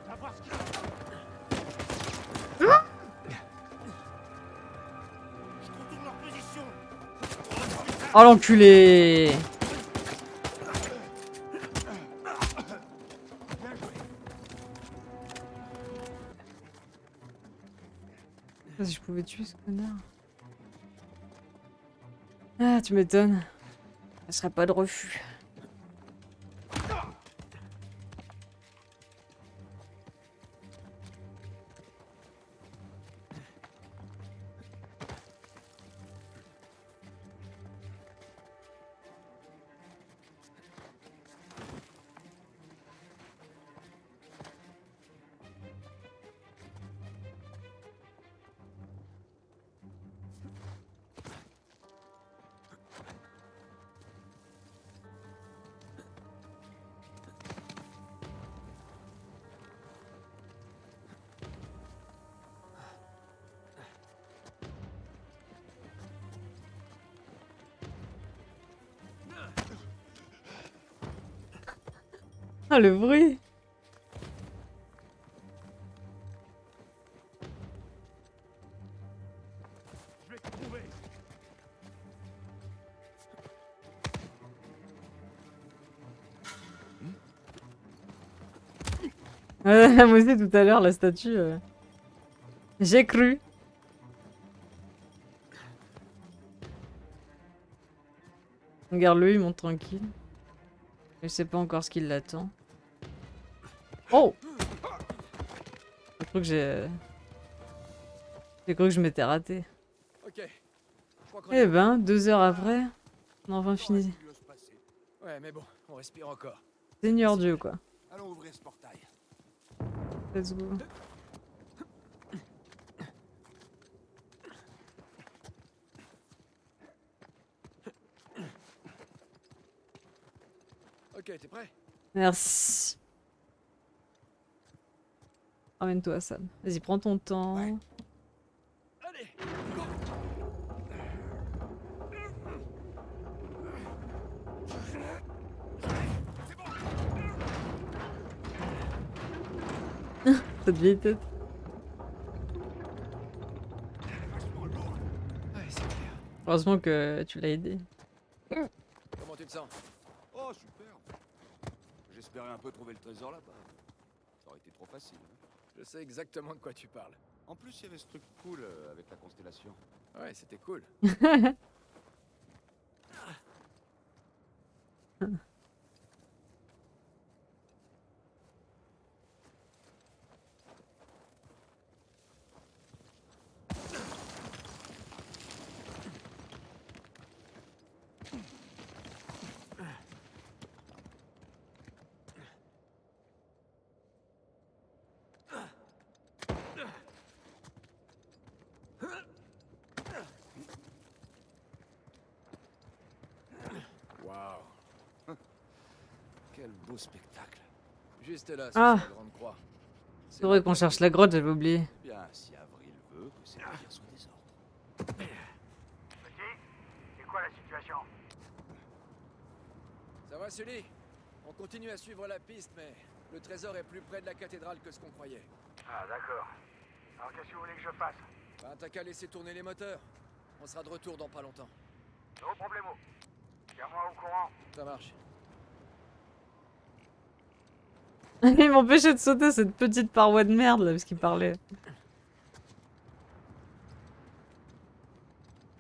D: Va voir ce qu'il a. Je contourne leur position.
A: Oh l'enculé! Si je pouvais tuer ce connard. Ah, tu m'étonnes. Ça serait pas de refus. Ah, le bruit!
D: Je vais te trouver.
A: Moi aussi tout à l'heure, la statue. J'ai cru. Regarde-le, il monte tranquille. Je sais pas encore ce qui l'attend. Oh! J'ai cru que j'ai cru que je m'étais raté.
C: Ok. Je crois qu'on
A: Eh
C: est...
A: ben, 2 heures après, on a enfin fini.
E: Qu'est-ce qui doit se passer?
C: Ouais, mais bon, on respire encore.
A: Seigneur Dieu, quoi.
E: Allons ouvrir ce portail.
A: Let's go.
C: Ok, t'es prêt?
A: Merci. Ramène-toi, Sam. Vas-y, prends ton temps.
E: Ouais.
C: Allez!
A: Cette vieille tête.
C: Ouais, c'est clair.
A: Heureusement que tu l'as aidé.
C: Comment tu te sens?
E: Oh, super. J'espérais un peu trouver le trésor là-bas. Ça aurait été trop facile. Hein.
C: Je sais exactement de quoi tu parles.
E: En plus, il y avait ce truc cool avec la constellation.
C: Ouais, c'était cool. Waouh.
E: Quel beau spectacle.
C: Juste là,
A: Ah.
C: c'est la grande croix.
A: C'est vrai qu'on cherche la grotte, j'avais oublié.
E: Bien, si Avril veut que ces navires soient des ordres.
D: Petit, c'est quoi la situation?
C: Ça va, Sully? On continue à suivre la piste, mais le trésor est plus près de la cathédrale que ce qu'on croyait.
D: Ah, d'accord. Alors qu'est-ce que vous voulez que je fasse?
C: Ben, t'as qu'à laisser tourner les moteurs. On sera de retour dans pas longtemps.
D: No problemo. Tiens-moi au courant.
C: Ça marche.
A: Il m'empêchait de sauter cette petite paroi de merde là, parce qu'il parlait.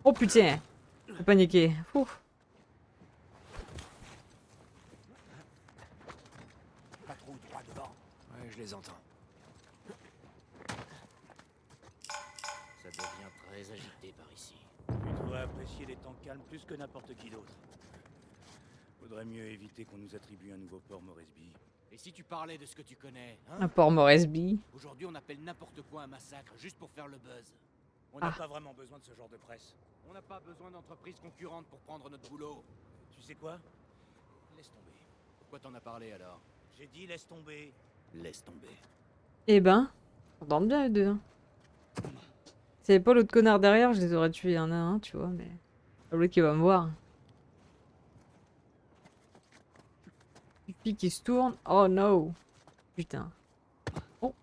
A: Oh putain! J'ai paniqué. Ouf.
D: Pas trop droit devant.
C: Ouais, je les entends.
F: Ça devient très agité par ici.
B: Tu devrais apprécier les temps calmes plus que n'importe qui d'autre. Faudrait mieux éviter qu'on nous attribue un nouveau port Moresby.
F: Et si tu parlais de ce que tu connais, hein?
A: Un port Moresby.
F: Aujourd'hui, on appelle n'importe quoi un massacre juste pour faire le buzz.
D: On n'a
A: Ah.
D: pas vraiment besoin de ce genre de presse.
F: On n'a pas besoin d'entreprises concurrentes pour prendre notre boulot.
D: Tu sais quoi? Laisse tomber.
F: Pourquoi t'en as parlé alors?
D: J'ai dit laisse tomber.
F: Laisse tomber.
A: Eh ben, on dorme bien les deux. Hein. S'il n'y avait pas l'autre connard derrière, je les aurais tués un à un, tu vois, mais... Pas l'autre qui va me voir. Une fille qui se tourne. Oh no. Putain. Oh.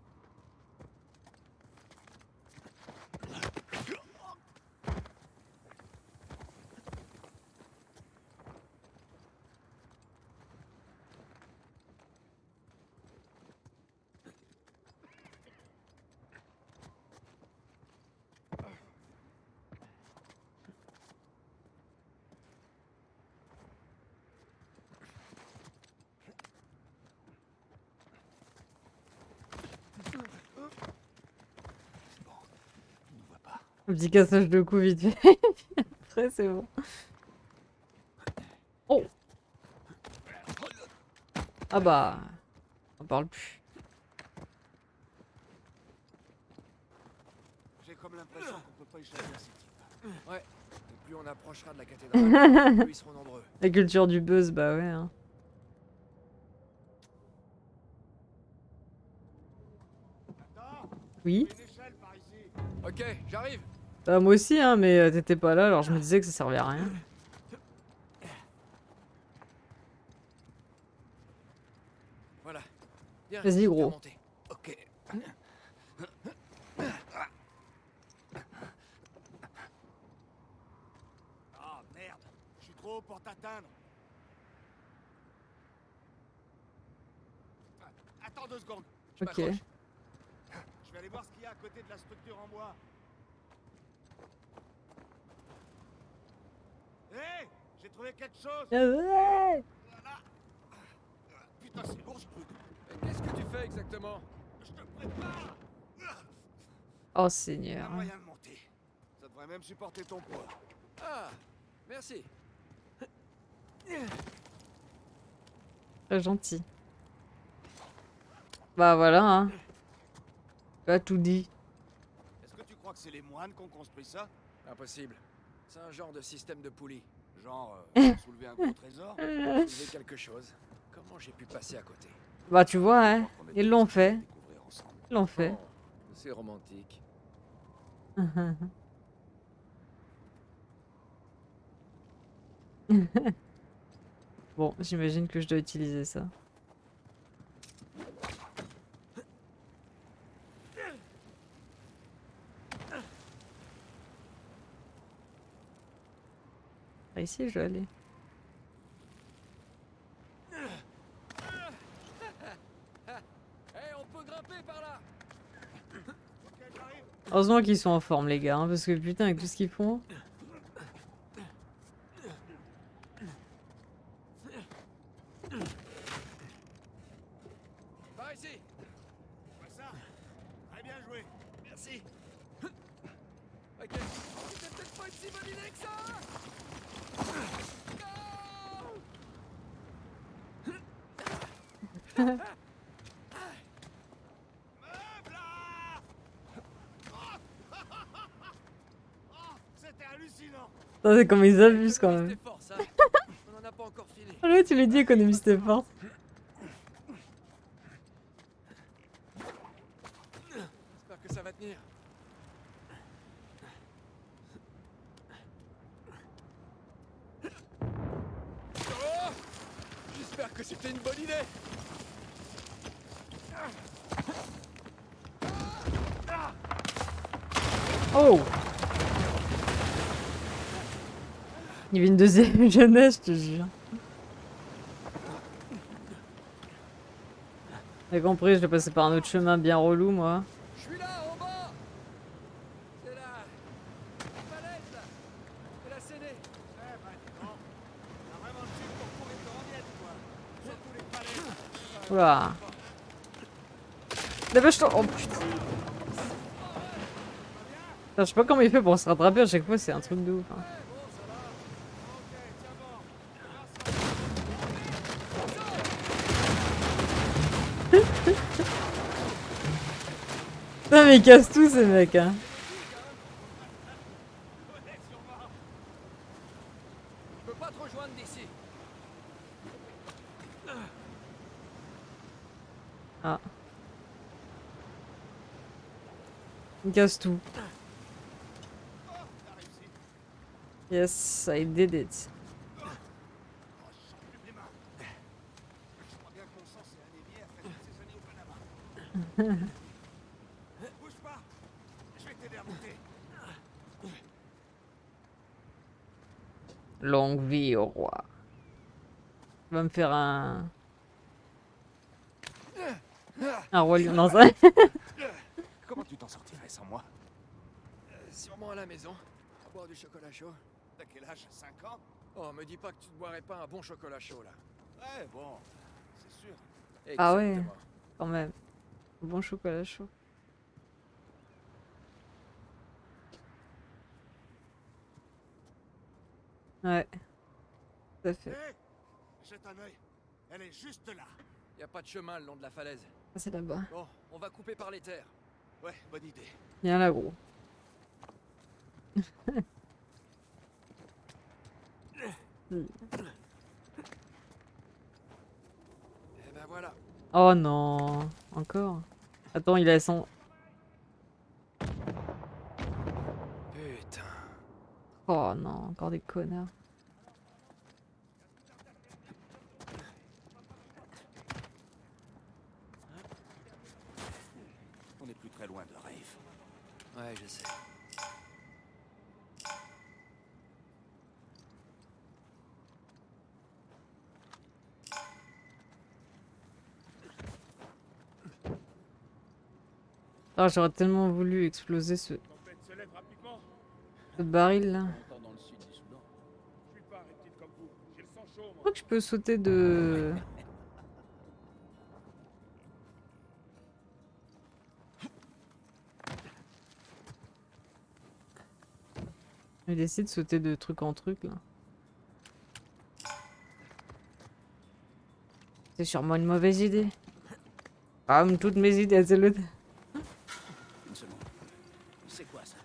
A: Un petit cassage de cou vite fait. Après, c'est bon. Oh. Ah bah... On parle plus.
E: J'ai comme l'impression qu'on peut pas échapper à ces types.
C: Ouais. Et plus on approchera de la cathédrale, plus ils seront nombreux.
A: La culture du buzz, bah ouais. Hein.
D: Attends,
A: Oui.
D: une échelle par ici.
C: Ok, j'arrive.
A: Bah, moi aussi, hein, mais t'étais pas là, alors je me disais que ça servait à rien.
C: Voilà. Bien,
A: Vas-y,
C: je peux
A: gros.
C: remonter.
E: Ok.
D: Ah merde, je suis trop haut pour t'atteindre. Attends 2 secondes.
C: Je
A: Ok.
C: m'accroche.
D: Je vais aller voir ce qu'il y a à côté de la structure en bois. Hé, j'ai trouvé quelque chose.
A: Ouais.
D: Voilà. Putain, c'est lourd ce truc.
C: Mais qu'est-ce que tu fais exactement?
D: Je te prépare.
A: Oh
D: Il y a
A: Seigneur.
D: moyen de monter.
E: Ça devrait même supporter ton poids.
C: Ah, merci.
A: Très gentil. Bah voilà, hein. Tu as tout dit.
D: Est-ce que tu crois que c'est les moines qui ont construit ça?
C: Impossible. C'est un genre de système de poulie.
E: Genre, soulever un gros trésor.
C: Soulever quelque chose. Comment j'ai pu passer à côté?
A: Bah tu vois, hein.
E: On est
A: Ils l'ont
E: tous
A: fait.
E: à découvrir ensemble.
A: Ils l'ont fait.
C: Oh, c'est romantique.
A: Bon, j'imagine que je dois utiliser ça. Par ici, je dois aller.
C: Hey, on peut grimper par là.
D: Ok, j'arrive.
A: Heureusement qu'ils sont en forme, les gars, hein, parce que putain, avec tout ce qu'ils font.
C: Par ici.
D: Vois ça. Très bien joué. Merci.
C: Ok. C'était peut-être pas une si bonne idée que ça.
D: Me v'là. Oh, c'était hallucinant.
A: Attendez, comme ils abusent quand même.
C: C'était fort, ça. On en a pas encore fini.
A: Ah ouais, tu l'as dit, économise tes forces.
C: J'espère que ça va tenir. Oh, j'espère que c'était une bonne idée.
A: Oh! Il y avait une deuxième jeunesse, je te jure. J'ai compris, je vais passer par un autre chemin bien relou, moi.
C: Je suis là, en bas. C'est la falaise, là. C'est la scénée.
D: Eh ben, dis donc. T'as vraiment le truc pour courir de ramiette, quoi. Surtout les palais.
A: Oula. Dépêche-toi! Oh putain! Putain, je sais pas comment il fait pour se rattraper à chaque fois, c'est un truc de ouf. Hein.
D: Ok, tiens bon.
A: Putain, mais ils cassent tout ces mecs, hein.
C: Je peux pas te rejoindre d'ici.
A: Ah. Ils cassent tout. Yes, I did it.
D: Bouge pas. Je vais t'aider à monter.
A: Longue vie au roi. Il va me faire un roi lion. Non, ça.
E: Comment tu t'en sortirais sans moi?
C: Sûrement à la maison. À boire du chocolat chaud.
E: T'as quel âge? 5 ans?
C: Oh, me dis pas que tu te boirais pas un bon chocolat chaud là.
E: Ouais, bon, c'est sûr.
A: Ah ouais.
C: Exactement.
A: Quand même. Bon chocolat chaud. Ouais. Tout à fait.
D: Hé, jette un œil. Elle est juste là.
C: Y a pas de chemin le long de la falaise.
A: Ça, c'est là-bas.
C: Bon, on va couper par les terres.
E: Ouais, bonne idée.
A: Viens là, gros.
C: Et ben voilà.
A: Oh non. Encore. Attends, il a son...
C: Putain.
A: Oh non, encore des connards.
E: On est plus très loin de la rave.
C: Ouais, je sais.
A: Ah, j'aurais tellement voulu exploser ce
D: Tempête se lève rapidement.
A: baril là.
B: Longtemps dans le sud du Soudan.
D: Je suis pas reptile comme vous. J'ai le sang chaud,
A: Je
D: moi.
A: crois que je peux sauter de... Il décide de sauter de truc en truc là. C'est sûrement une mauvaise idée. Comme toutes mes idées, c'est le...
B: Une seconde. C'est quoi ça?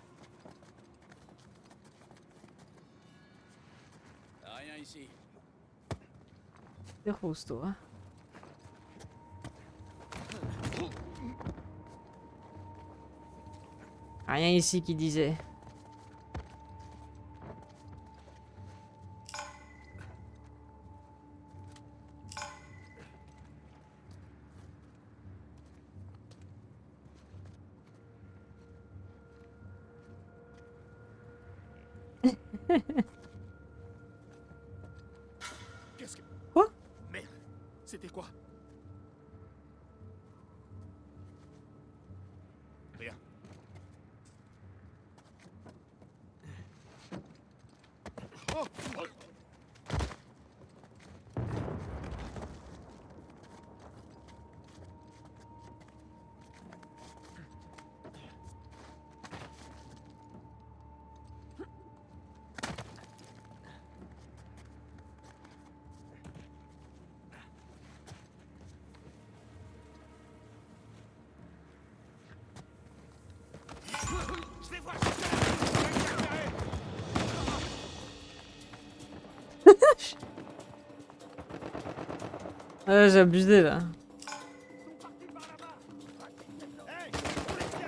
B: Rien ici.
A: C'est rose toi. Rien ici qui disait.
D: Qu'est-ce que...
A: Quoi?
D: Merde. C'était quoi? Rien. Oh, oh. Je les vois,
A: J'ai abusé là.
D: Hey, on les tient.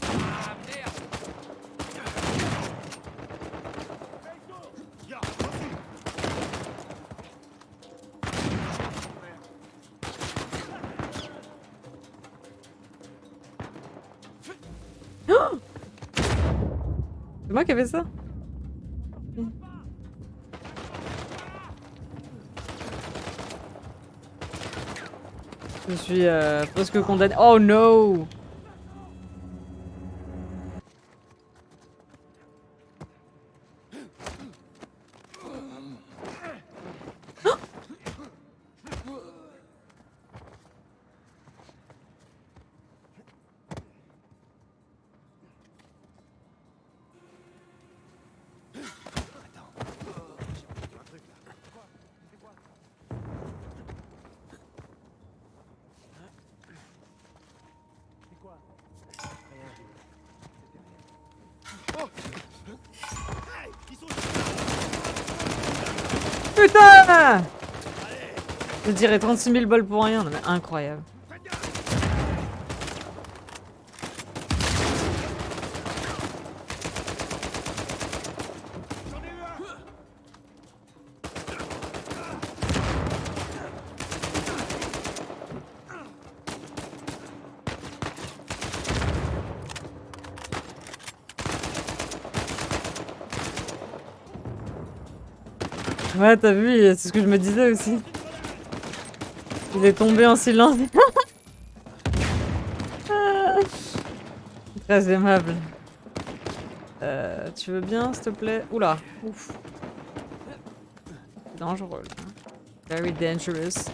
C: Ah merde.
D: Hey, go. Ya,
A: C'est moi qui ai fait ça? Je suis presque condamné. Oh no! Putain! Je dirais 36 000 balles pour rien, non mais incroyable. Ouais, t'as vu, c'est ce que je me disais aussi. Il est tombé en silence. Très aimable. Tu veux bien, s'il te plaît? Oula, ouf. Dangereux, là. Very dangerous.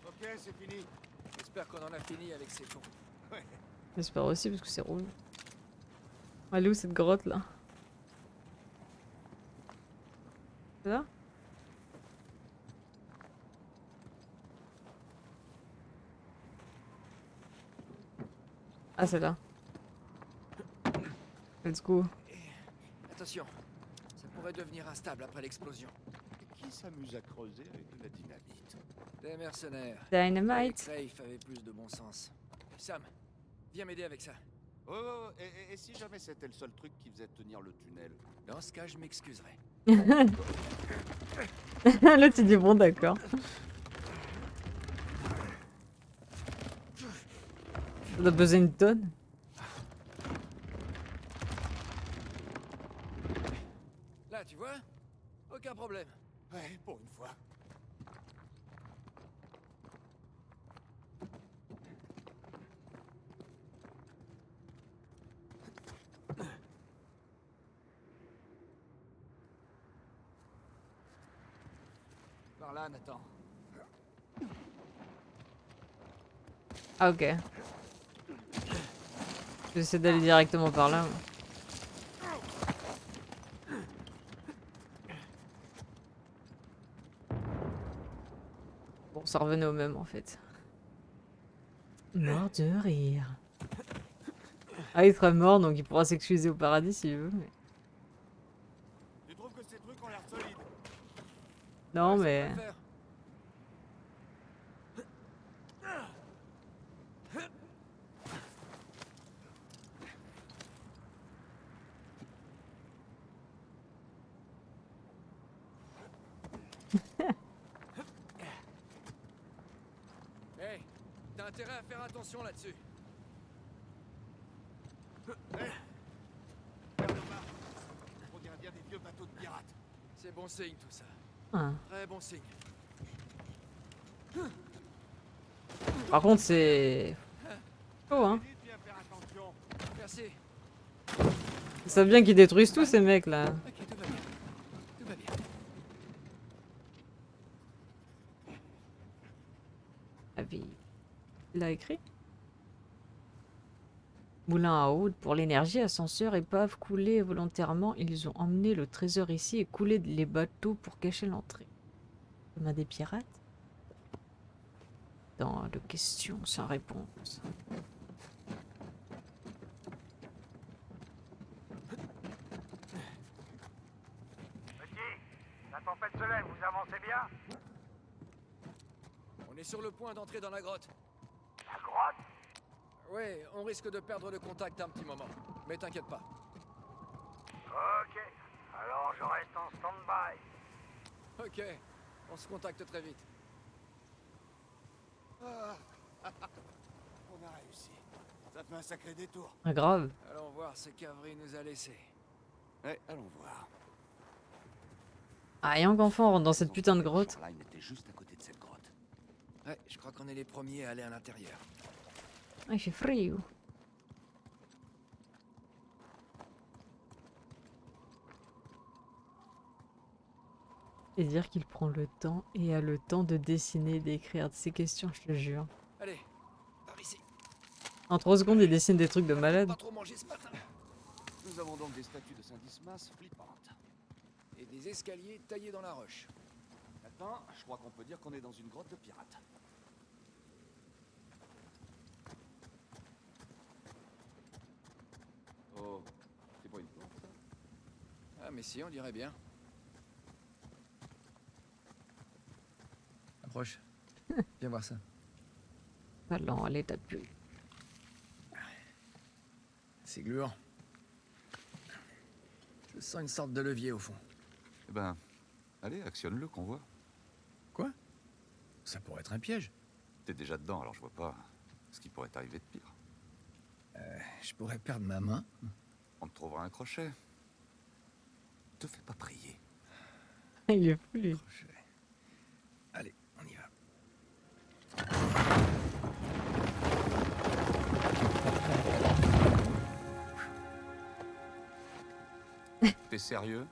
E: Ok, c'est fini.
C: J'espère qu'on en a fini avec ces cons.
A: J'espère aussi, parce que c'est rouge. Elle est où cette grotte, là? C'est là? Ah, c'est là. Let's go.
C: Attention, ça pourrait devenir instable après l'explosion.
E: Et qui s'amuse à creuser avec de la dynamite?
C: Des mercenaires.
A: Dynamite.
C: Rafe avait plus de bon sens. Sam, viens m'aider avec ça.
E: Oh, et si jamais c'était le seul truc qui faisait tenir le tunnel?
C: Dans ce cas, je m'excuserai.
A: Là, tu dis bon, d'accord. Ça doit peser une tonne.
C: Là, tu vois? Aucun problème.
E: Ouais, pour une fois. Par là, Nathan.
A: Ah, ok. J'essaie d'aller directement par là. moi. Bon, ça revenait au même en fait. Mort de rire. Ah, il sera mort donc il pourra s'excuser au paradis s'il veut. Mais...
E: Tu trouves que ces trucs ont l'air solides?
A: Non,
C: Ouais, ça
A: mais.
C: peut le faire. Hey, t'as intérêt à faire attention là-dessus.
E: On dirait bien des vieux bateaux de pirates.
C: C'est bon signe tout ça.
A: Ah.
C: Très bon signe.
A: Par contre, c'est. Chaud, hein.
E: Dis de bien faire attention.
C: Merci.
A: Ils savent bien qu'ils détruisent tous ces mecs là.
C: Ok, tout va bien. Tout va bien.
A: Ah, puis, il a écrit. Moulin à eau pour l'énergie, ascenseur, épave, coulé volontairement. Ils ont emmené le trésor ici et coulé les bateaux pour cacher l'entrée. Comme à des pirates. Dans de questions sans réponse.
D: La tempête se lève, vous avancez bien?
C: On est sur le point d'entrer dans la grotte.
D: La grotte?
C: Ouais, on risque de perdre le contact un petit moment. Mais t'inquiète pas.
D: Ok, alors je reste en stand-by.
C: Ok, on se contacte très vite.
E: Ah. On a réussi. Ça fait un sacré détour.
A: Ah, grave.
C: Allons voir ce qu'Avery nous a laissé.
E: Ouais, allons voir.
A: Ah, rien qu'enfant, on rentre dans cette putain de grotte.
E: Shoreline était juste à côté de cette grotte.
C: Ouais, je crois qu'on est les premiers à aller à l'intérieur.
A: Ah, il fait frio. Et dire qu'il prend le temps et a le temps de dessiner et d'écrire ces questions, je te jure.
C: Allez, par ici.
A: En 3 secondes, il dessine des trucs de malade.
C: Pas trop manger ce matin.
E: Nous avons donc des statues de Saint-Dismas flippantes.
C: Et des escaliers taillés dans la roche.
E: Maintenant, je crois qu'on peut dire qu'on est dans une grotte de pirates. Oh, c'est bon,
C: mais si, on dirait bien. Approche. Viens voir ça.
A: Allant à l'état pur.
C: C'est gluant. Je sens une sorte de levier au fond.
E: Eh ben, allez, actionne-le qu'on voit.
C: Quoi? Ça pourrait être un piège.
E: T'es déjà dedans, alors je vois pas ce qui pourrait t'arriver de pire.
C: Je pourrais perdre ma main.
E: On te trouvera un crochet. Te fais pas prier.
A: Il est fou, lui.
C: Crochet. Allez, on y va.
E: T'es sérieux?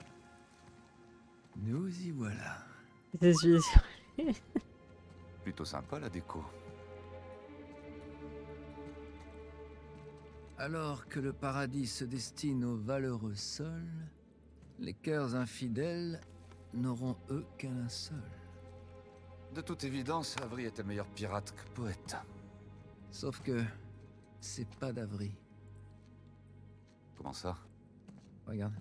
C: Nous y voilà.
A: C'est sûr.
E: Plutôt sympa la déco.
C: Alors que le paradis se destine aux valeureux sols, les cœurs infidèles n'auront eux qu'un linceul.
E: De toute évidence, Avery était meilleur pirate que poète.
C: Sauf que c'est pas d'Avery.
E: Comment ça?
C: Regarde,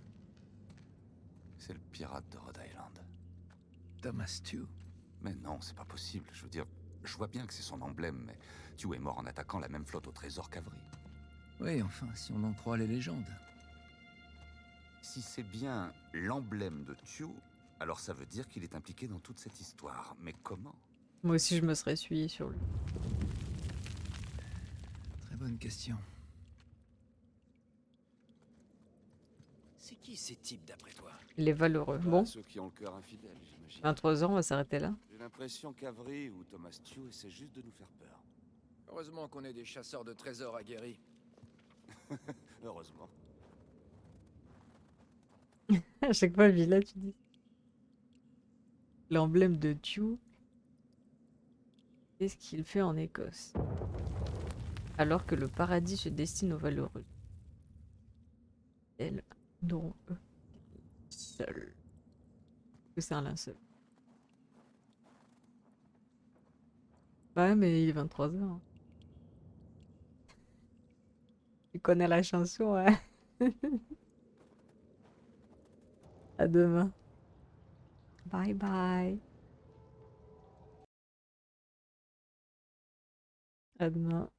E: C'est le pirate de Rhode Island.
C: Thomas Tew.
E: Mais non, c'est pas possible. Je veux dire, je vois bien que c'est son emblème, mais Tew est mort en attaquant la même flotte au trésor qu'Avery.
C: Oui, enfin, si on en croit les légendes.
E: Si c'est bien l'emblème de Tew, alors ça veut dire qu'il est impliqué dans toute cette histoire. Mais comment?
A: Moi aussi, je me serais essuyé sur lui.
C: Très bonne question. C'est qui ces types d'après toi?
A: Il est valeureux.
E: Bah,
A: Bon,
E: ceux qui ont le cœur infidèle, j'imagine.
A: 23 ans, on va s'arrêter là.
E: J'ai l'impression qu'Avery ou Thomas Tew essaie juste de nous faire peur.
C: Heureusement qu'on est des chasseurs de trésors aguerris.
E: Heureusement.
A: À chaque fois, là, tu dis. L'emblème de Tew. Qu'est-ce qu'il fait en Écosse? Alors que le paradis se destine aux valeureux. Elles n'auront eux seuls. Que c'est un linceul. Ouais, mais il est 23 h. Tu connais la chanson, ouais. À demain. Bye bye. À demain.